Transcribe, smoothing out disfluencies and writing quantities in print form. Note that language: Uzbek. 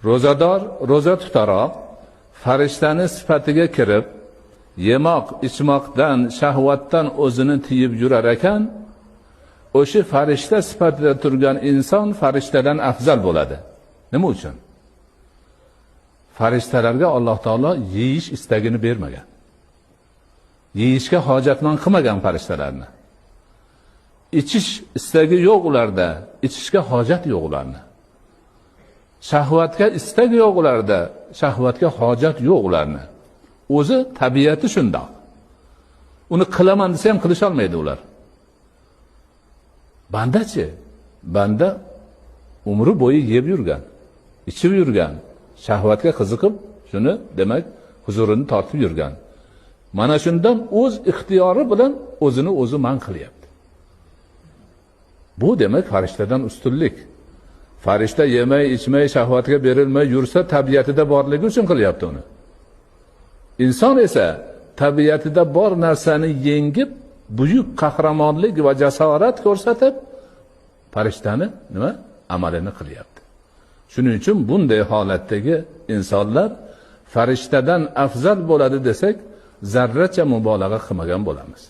Ro'zador ro'za tutaroq farishtani sifatiga kirib, yemoq, ichmoqdan, shahvatdan o'zini tiyib yurar ekan, o'sha farishta sifatida turgan inson farishtadan afzal bo'ladi. Nima uchun? Farishtalarga Alloh taolo yeyish istagini bermagan. Yeyishga hojatmand qilmagan farishtalarni. İçish istagi yo'q ularda, ichishga hojat yo'q ularni. Shahvatga istak yo'q ularda, shahvatga hojat yo'q ularni. O'zi tabiati shundoq. Uni qilaman desa ham qilisha olmaydi ular. Bandachi? Banda umri bo'yi yeb yurgan, ichib yurgan, shahvatga qiziqib, shuni demak huzurini tortib yurgan. Mana shundan o'z ixtiyori bilan o'zini o'zi man qilyapti. Bu demak farishtadan ustunlik. Farishta yemay, ichmay, shahvatga berilmay yursa, tabiatida borligi uchun qilyapti uni. Inson esa tabiatida bor narsani yengib, buyuk qahramonlik va jasorat ko'rsatib, farishtani nima? Amalini qilyapti. Shuning uchun bunday holatdagi insonlar farishtadan afzal bo'ladi desak, zarracha mubolag'a qilmagan bo'lamiz.